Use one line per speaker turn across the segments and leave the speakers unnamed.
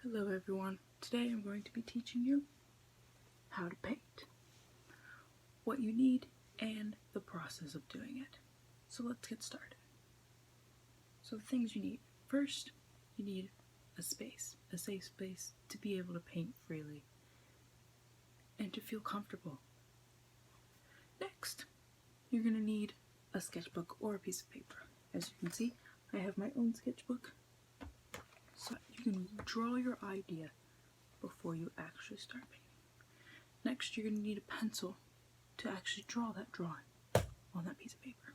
Hello everyone, today I'm going to be teaching you how to paint, what you need, and the process of doing it. So let's get started. So the things you need. First, you need a safe space to be able to paint freely and to feel comfortable. Next, you're going to need a sketchbook or a piece of paper. As you can see, I have my own sketchbook, so you can draw your idea before you actually start painting. Next, you're going to need a pencil to actually draw that drawing on that piece of paper.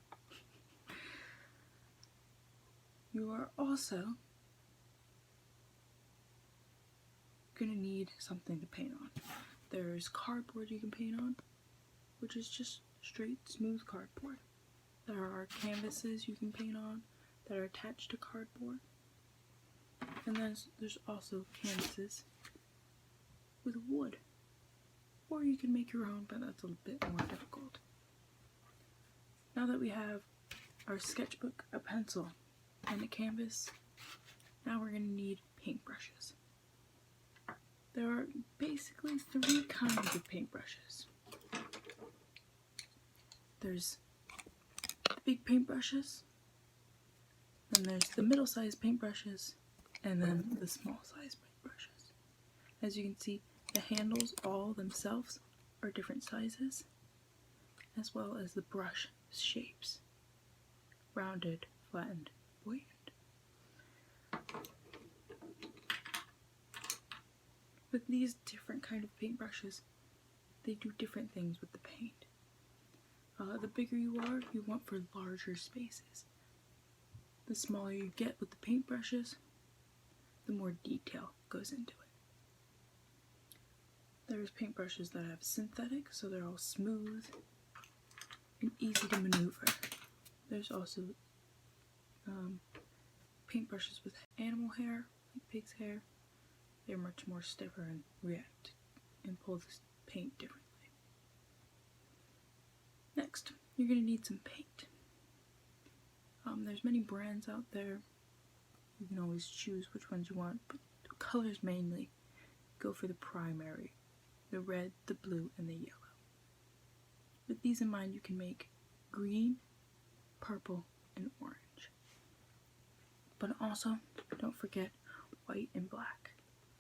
You are also going to need something to paint on. There's cardboard you can paint on, which is just straight, smooth cardboard. There are canvases you can paint on that are attached to cardboard. And then there's also canvases with wood. Or you can make your own, but that's a bit more difficult. Now that we have our sketchbook, a pencil, and a canvas, now we're going to need paintbrushes. There are basically 3 kinds of paintbrushes. There's the big paintbrushes, then there's the middle-sized paintbrushes, and then the small-sized paintbrushes. As you can see, the handles all themselves are different sizes, as well as the brush shapes: rounded, flattened, pointed. With these different kind of paintbrushes, they do different things with the paint. The bigger you are, you want for larger spaces. The smaller you get with the paintbrushes, the more detail goes into it. There's paintbrushes that have synthetic, so they're all smooth and easy to maneuver. There's also paintbrushes with animal hair, like pig's hair. They're much more stiffer and react and pull the paint differently. Next, you're going to need some paint. There's many brands out there. You can always choose which ones you want, but the colors mainly go for the primary: the red, the blue, and the yellow. With these in mind, you can make green, purple, and orange. But also, don't forget white and black.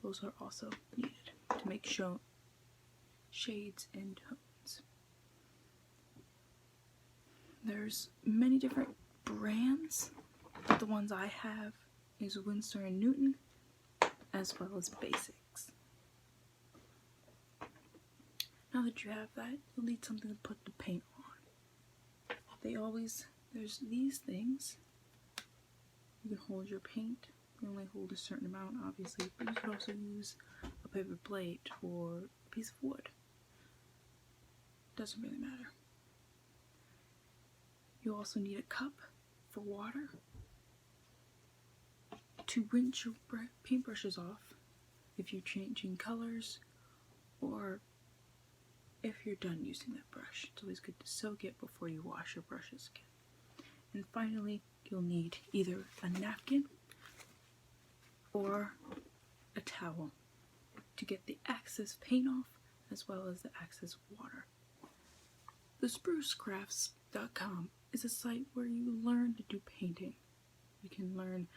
Those are also needed to make shades and tones. There's many different brands, but the ones I have is Winsor & Newton, as well as Basics. Now that you have that, you'll need something to put the paint on. There's these things. You can hold your paint. You only hold a certain amount, obviously, but you could also use a paper plate or a piece of wood. Doesn't really matter. You also need a cup for water to rinse your paintbrushes off if you're changing colors, or if you're done using that brush. It's always good to soak it before you wash your brushes again. And finally, you'll need either a napkin or a towel to get the excess paint off, as well as the excess water. The sprucecrafts.com is a site where you learn to do painting. You can learn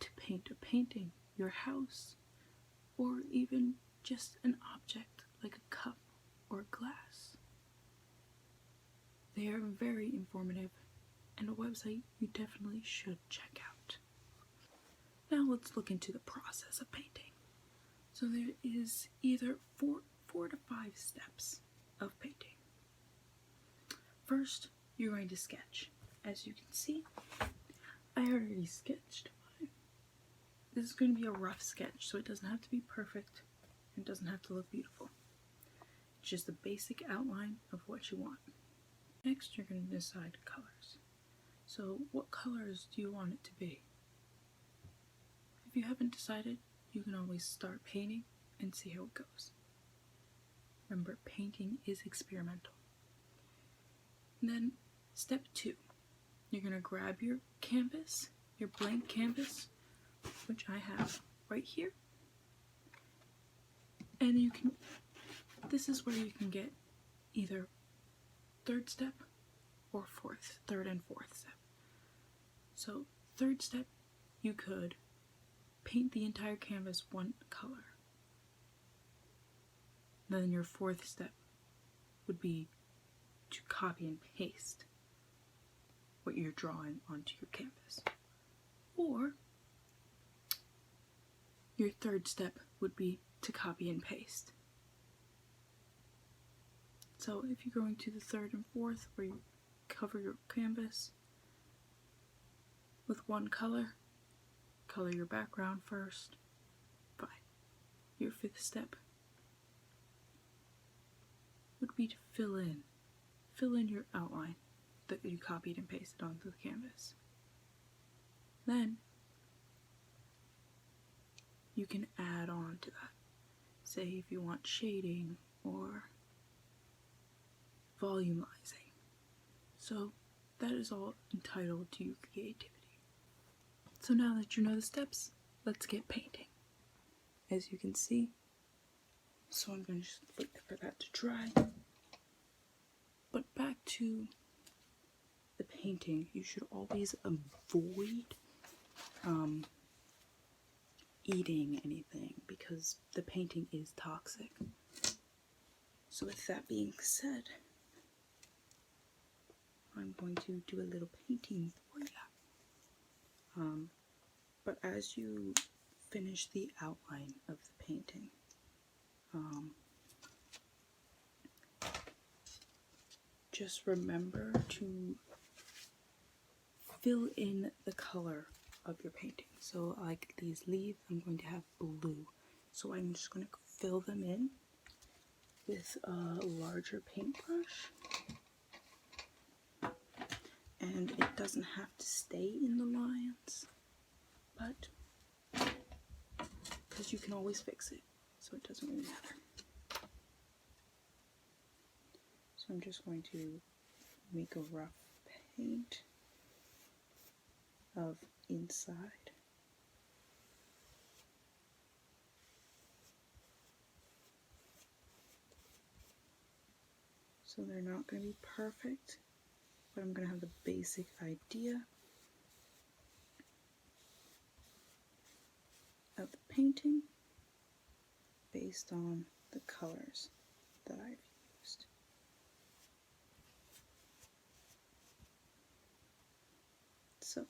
to paint a painting, your house, or even just an object like a cup or glass. They are very informative and a website you definitely should check out. Now let's look into the process of painting. So there is either four to 5 steps of painting. First, you're going to sketch. As you can see, I already sketched mine. This is going to be a rough sketch, so it doesn't have to be perfect and doesn't have to look beautiful. It's just a basic outline of what you want. Next, you're going to decide colors. So what colors do you want it to be? If you haven't decided, you can always start painting and see how it goes. Remember, painting is experimental. And then step 2, you're going to grab your canvas, your blank canvas, which I have right here, And this is where you can get either third step or third and fourth step. So third step, you could paint the entire canvas one color. Then your fourth step would be to copy and paste what you're drawing onto your canvas. Or your third step would be to copy and paste. So if you're going to the third and fourth, where you cover your canvas with one color your background first, fine. Your fifth step would be to fill in your outline that you copied and pasted onto the canvas. Then you can add on to that. Say if you want shading or volumizing. So that is all entitled to your creativity. So now that you know the steps, let's get painting. As you can see, so I'm going to just wait for that to dry. But back to the painting, you should always avoid eating anything because the painting is toxic. So with that being said, I'm going to do a little painting for you. But as you finish the outline of the painting, just remember to fill in the color of your painting. So like these leaves, I'm going to have blue. So I'm just going to fill them in with a larger paintbrush. And it doesn't have to stay in the lines, but because you can always fix it, so it doesn't really matter. So I'm just going to make a rough paint of inside. So they're not going to be perfect, but I'm going to have the basic idea of the painting based on the colors that I've used. So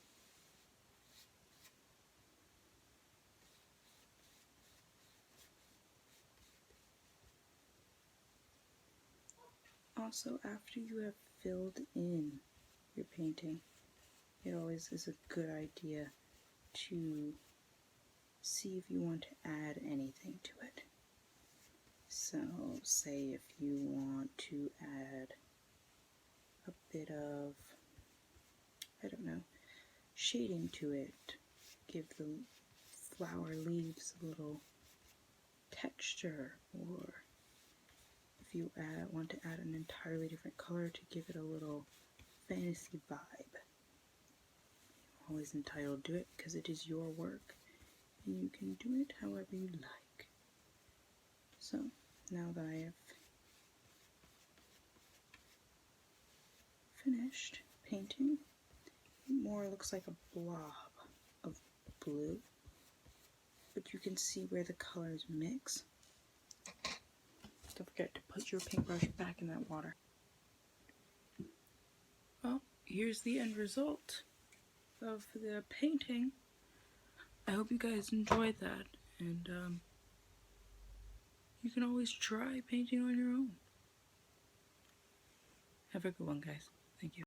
also, after you have filled in your painting, it always is a good idea to see if you want to add anything to it. So, say if you want to add a bit of, I don't know, shading to it, give the flower leaves a little texture, or if you want to add an entirely different color to give it a little fantasy vibe, you're always entitled to it because it is your work and you can do it however you like. So now that I have finished painting, it more looks like a blob of blue, but you can see where the colors mix. Don't forget to put your paintbrush back in that water. Well, here's the end result of the painting. I hope you guys enjoyed that, and you can always try painting on your own. Have a good one, guys. Thank you.